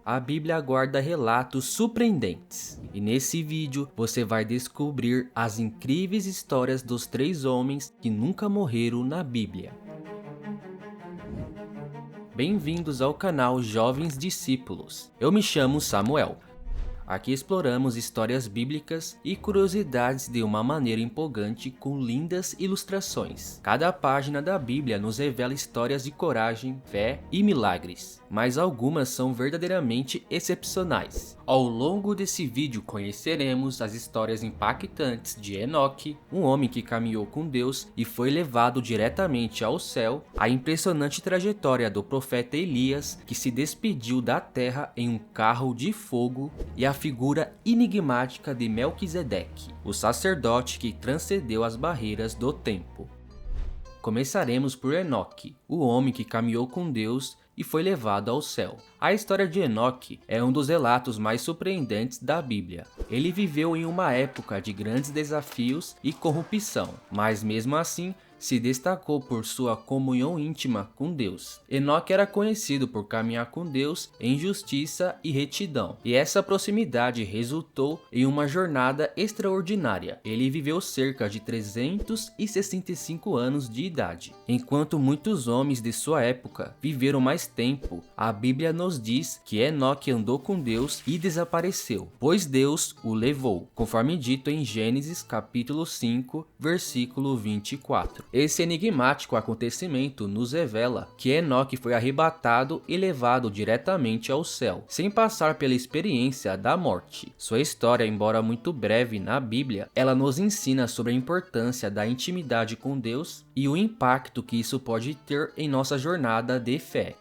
A Bíblia guarda relatos surpreendentes, e nesse vídeo você vai descobrir as incríveis histórias dos 3 homens que nunca morreram na Bíblia. Bem-vindos ao canal Jovens Discípulos. Eu me chamo Samuel. Aqui exploramos histórias bíblicas e curiosidades de uma maneira empolgante com lindas ilustrações. Cada página da Bíblia nos revela histórias de coragem, fé e milagres, mas algumas são verdadeiramente excepcionais. Ao longo desse vídeo conheceremos as histórias impactantes de Enoque, um homem que caminhou com Deus e foi levado diretamente ao céu, a impressionante trajetória do profeta Elias, que se despediu da terra em um carro de fogo, e a figura enigmática de Melquisedeque, o sacerdote que transcendeu as barreiras do tempo. Começaremos por Enoque, o homem que caminhou com Deus e foi levado ao céu. A história de Enoque é um dos relatos mais surpreendentes da Bíblia. Ele viveu em uma época de grandes desafios e corrupção, mas mesmo assim se destacou por sua comunhão íntima com Deus. Enoque era conhecido por caminhar com Deus em justiça e retidão, e essa proximidade resultou em uma jornada extraordinária. Ele viveu cerca de 365 anos de idade. Enquanto muitos homens de sua época viveram mais tempo, a Bíblia nos diz que Enoque andou com Deus e desapareceu, pois Deus o levou, conforme dito em Gênesis capítulo 5, versículo 24. Esse enigmático acontecimento nos revela que Enoque foi arrebatado e levado diretamente ao céu, sem passar pela experiência da morte. Sua história, embora muito breve na Bíblia, ela nos ensina sobre a importância da intimidade com Deus e o impacto que isso pode ter em nossa jornada de fé.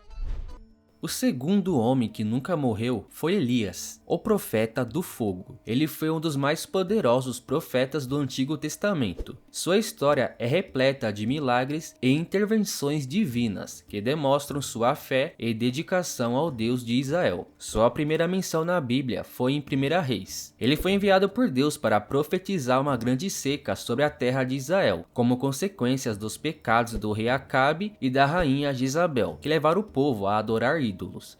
O segundo homem que nunca morreu foi Elias, o profeta do fogo. Ele foi um dos mais poderosos profetas do Antigo Testamento. Sua história é repleta de milagres e intervenções divinas que demonstram sua fé e dedicação ao Deus de Israel. Sua primeira menção na Bíblia foi em 1 Reis. Ele foi enviado por Deus para profetizar uma grande seca sobre a terra de Israel, como consequências dos pecados do rei Acabe e da rainha Jezabel, que levaram o povo a adorar ídolos.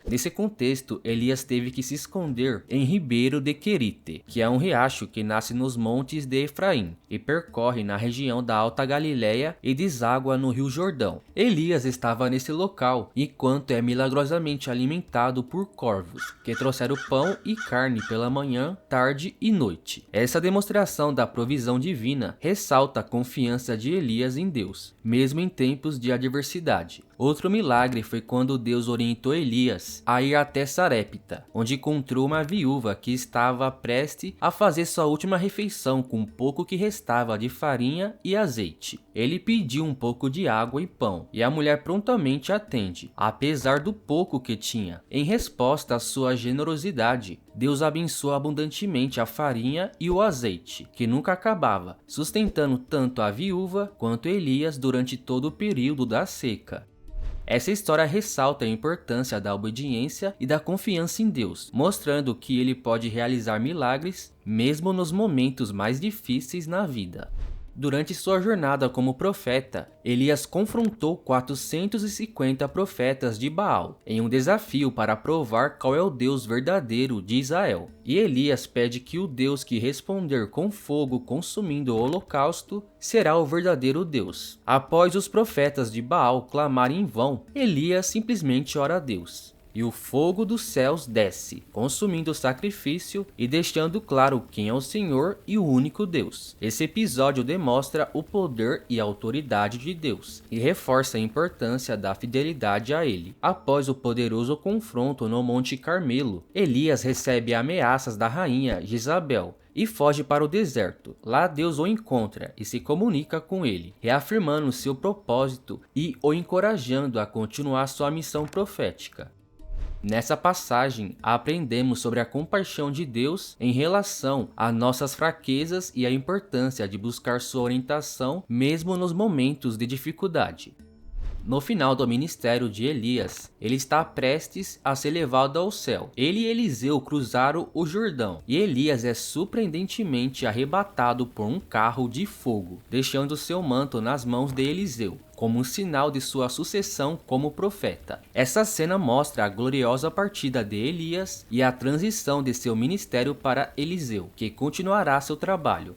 Nesse contexto, Elias teve que se esconder em Ribeiro de Querite, que é um riacho que nasce nos montes de Efraim e percorre na região da Alta Galileia e deságua no Rio Jordão. Elias estava nesse local enquanto é milagrosamente alimentado por corvos, que trouxeram pão e carne pela manhã, tarde e noite. Essa demonstração da provisão divina ressalta a confiança de Elias em Deus, mesmo em tempos de adversidade. Outro milagre foi quando Deus orientou Elias a ir até Sarepta, onde encontrou uma viúva que estava prestes a fazer sua última refeição com um pouco que restava de farinha e azeite. Ele pediu um pouco de água e pão, e a mulher prontamente atende, apesar do pouco que tinha. Em resposta à sua generosidade, Deus abençoou abundantemente a farinha e o azeite, que nunca acabava, sustentando tanto a viúva quanto Elias durante todo o período da seca. Essa história ressalta a importância da obediência e da confiança em Deus, mostrando que ele pode realizar milagres mesmo nos momentos mais difíceis na vida. Durante sua jornada como profeta, Elias confrontou 450 profetas de Baal em um desafio para provar qual é o Deus verdadeiro de Israel. E Elias pede que o Deus que responder com fogo consumindo o holocausto será o verdadeiro Deus. Após os profetas de Baal clamarem em vão, Elias simplesmente ora a Deus. E o fogo dos céus desce, consumindo o sacrifício e deixando claro quem é o Senhor e o único Deus. Esse episódio demonstra o poder e a autoridade de Deus e reforça a importância da fidelidade a Ele. Após o poderoso confronto no Monte Carmelo, Elias recebe ameaças da rainha Jezabel e foge para o deserto. Lá Deus o encontra e se comunica com ele, reafirmando seu propósito e o encorajando a continuar sua missão profética. Nessa passagem, aprendemos sobre a compaixão de Deus em relação a nossas fraquezas e a importância de buscar sua orientação mesmo nos momentos de dificuldade. No final do ministério de Elias, ele está prestes a ser levado ao céu. Ele e Eliseu cruzaram o Jordão, e Elias é surpreendentemente arrebatado por um carro de fogo, deixando seu manto nas mãos de Eliseu, como um sinal de sua sucessão como profeta. Essa cena mostra a gloriosa partida de Elias e a transição de seu ministério para Eliseu, que continuará seu trabalho.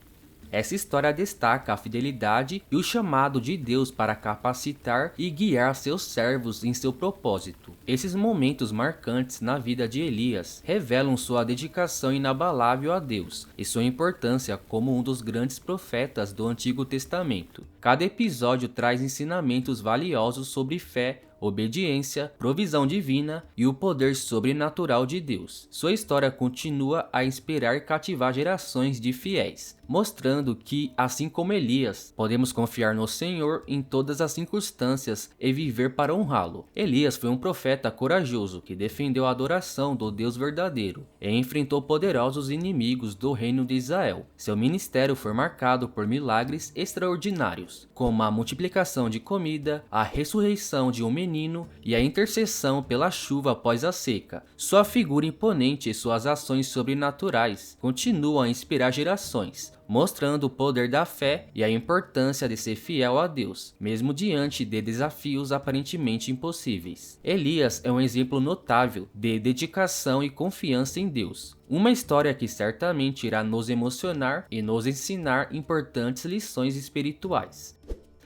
Essa história destaca a fidelidade e o chamado de Deus para capacitar e guiar seus servos em seu propósito. Esses momentos marcantes na vida de Elias revelam sua dedicação inabalável a Deus e sua importância como um dos grandes profetas do Antigo Testamento. Cada episódio traz ensinamentos valiosos sobre fé, obediência, provisão divina e o poder sobrenatural de Deus. Sua história continua a inspirar e cativar gerações de fiéis, mostrando que, assim como Elias, podemos confiar no Senhor em todas as circunstâncias e viver para honrá-lo. Elias foi um profeta corajoso que defendeu a adoração do Deus verdadeiro e enfrentou poderosos inimigos do reino de Israel. Seu ministério foi marcado por milagres extraordinários, como a multiplicação de comida, a ressurreição de um menino e a intercessão pela chuva após a seca. Sua figura imponente e suas ações sobrenaturais continuam a inspirar gerações, mostrando o poder da fé e a importância de ser fiel a Deus, mesmo diante de desafios aparentemente impossíveis. Elias é um exemplo notável de dedicação e confiança em Deus. Uma história que certamente irá nos emocionar e nos ensinar importantes lições espirituais.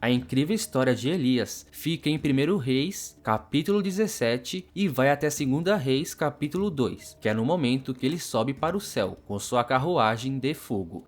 A incrível história de Elias fica em 1 Reis, capítulo 17, e vai até 2 Reis, capítulo 2, que é no momento que ele sobe para o céu com sua carruagem de fogo.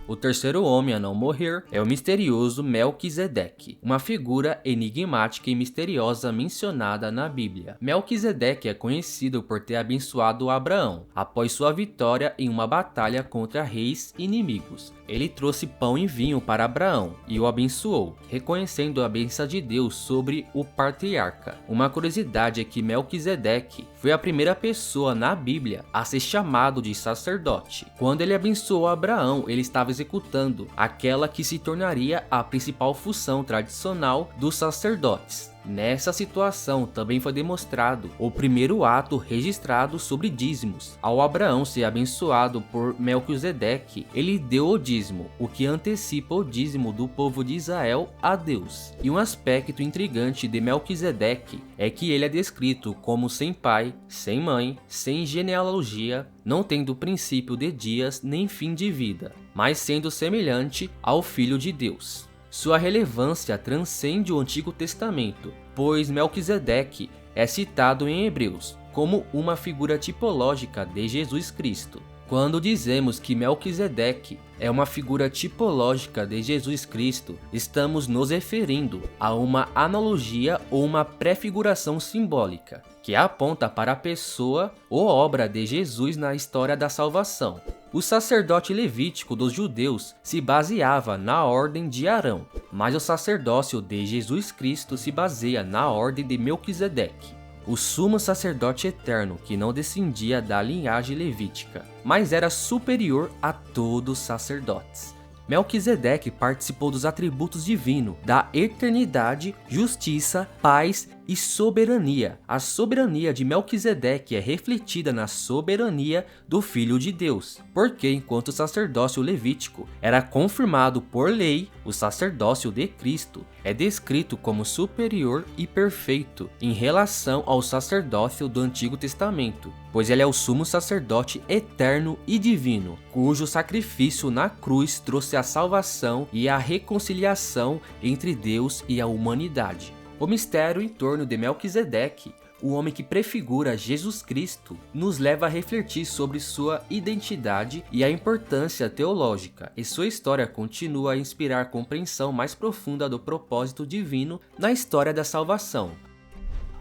O terceiro homem a não morrer é o misterioso Melquisedeque, uma figura enigmática e misteriosa mencionada na Bíblia. Melquisedeque é conhecido por ter abençoado Abraão após sua vitória em uma batalha contra reis inimigos. Ele trouxe pão e vinho para Abraão e o abençoou, reconhecendo a bênção de Deus sobre o patriarca. Uma curiosidade é que Melquisedeque foi a primeira pessoa na Bíblia a ser chamado de sacerdote. Quando ele abençoou Abraão, ele estava executando aquela que se tornaria a principal função tradicional dos sacerdotes. Nessa situação também foi demonstrado o primeiro ato registrado sobre dízimos. Ao Abraão ser abençoado por Melquisedeque, ele deu o dízimo, o que antecipa o dízimo do povo de Israel a Deus. E um aspecto intrigante de Melquisedeque é que ele é descrito como sem pai, sem mãe, sem genealogia, não tendo princípio de dias nem fim de vida, mas sendo semelhante ao Filho de Deus. Sua relevância transcende o Antigo Testamento, pois Melquisedeque é citado em Hebreus como uma figura tipológica de Jesus Cristo. Quando dizemos que Melquisedeque é uma figura tipológica de Jesus Cristo, estamos nos referindo a uma analogia ou uma prefiguração simbólica, que aponta para a pessoa ou obra de Jesus na história da salvação. O sacerdote levítico dos judeus se baseava na ordem de Arão, mas o sacerdócio de Jesus Cristo se baseia na ordem de Melquisedeque, o sumo sacerdote eterno que não descendia da linhagem levítica, mas era superior a todos os sacerdotes. Melquisedeque participou dos atributos divinos da eternidade, justiça, paz e soberania. A soberania de Melquisedeque é refletida na soberania do Filho de Deus, porque enquanto o sacerdócio levítico era confirmado por lei, o sacerdócio de Cristo é descrito como superior e perfeito em relação ao sacerdócio do Antigo Testamento, pois ele é o sumo sacerdote eterno e divino, cujo sacrifício na cruz trouxe a salvação e a reconciliação entre Deus e a humanidade. O mistério em torno de Melquisedeque, o homem que prefigura Jesus Cristo, nos leva a refletir sobre sua identidade e a importância teológica, e sua história continua a inspirar a compreensão mais profunda do propósito divino na história da salvação.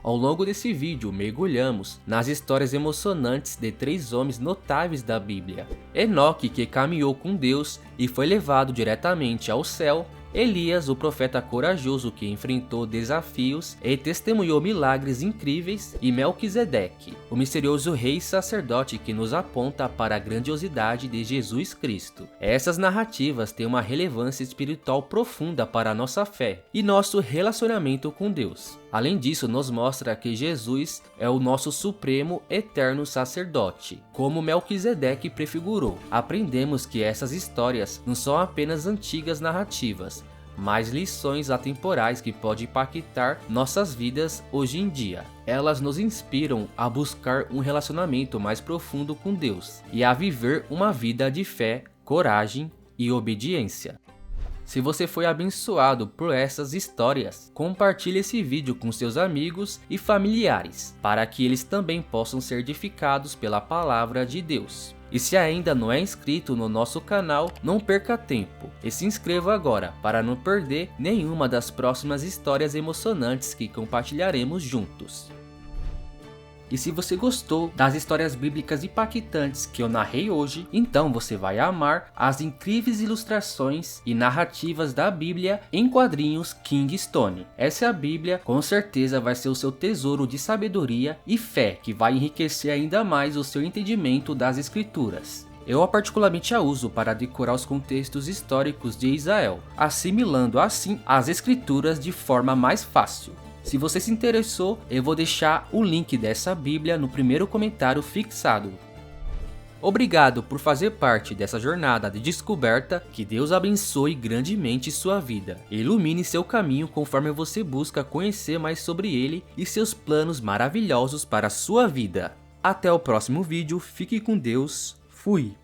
Ao longo desse vídeo, mergulhamos nas histórias emocionantes de 3 homens notáveis da Bíblia. Enoque, que caminhou com Deus e foi levado diretamente ao céu, Elias, o profeta corajoso que enfrentou desafios e testemunhou milagres incríveis, e Melquisedeque, o misterioso rei sacerdote que nos aponta para a grandiosidade de Jesus Cristo. Essas narrativas têm uma relevância espiritual profunda para a nossa fé e nosso relacionamento com Deus. Além disso, nos mostra que Jesus é o nosso supremo eterno sacerdote, como Melquisedeque prefigurou. Aprendemos que essas histórias não são apenas antigas narrativas, mas lições atemporais que podem impactar nossas vidas hoje em dia. Elas nos inspiram a buscar um relacionamento mais profundo com Deus e a viver uma vida de fé, coragem e obediência. Se você foi abençoado por essas histórias, compartilhe esse vídeo com seus amigos e familiares, para que eles também possam ser edificados pela palavra de Deus. E se ainda não é inscrito no nosso canal, não perca tempo e se inscreva agora para não perder nenhuma das próximas histórias emocionantes que compartilharemos juntos. E se você gostou das histórias bíblicas impactantes que eu narrei hoje, então você vai amar as incríveis ilustrações e narrativas da Bíblia em quadrinhos Kingstone. Essa Bíblia com certeza vai ser o seu tesouro de sabedoria e fé que vai enriquecer ainda mais o seu entendimento das Escrituras. Eu particularmente a uso para decorar os contextos históricos de Israel, assimilando assim as Escrituras de forma mais fácil. Se você se interessou, eu vou deixar o link dessa Bíblia no primeiro comentário fixado. Obrigado por fazer parte dessa jornada de descoberta. Que Deus abençoe grandemente sua vida e ilumine seu caminho conforme você busca conhecer mais sobre Ele e seus planos maravilhosos para a sua vida. Até o próximo vídeo, fique com Deus, fui!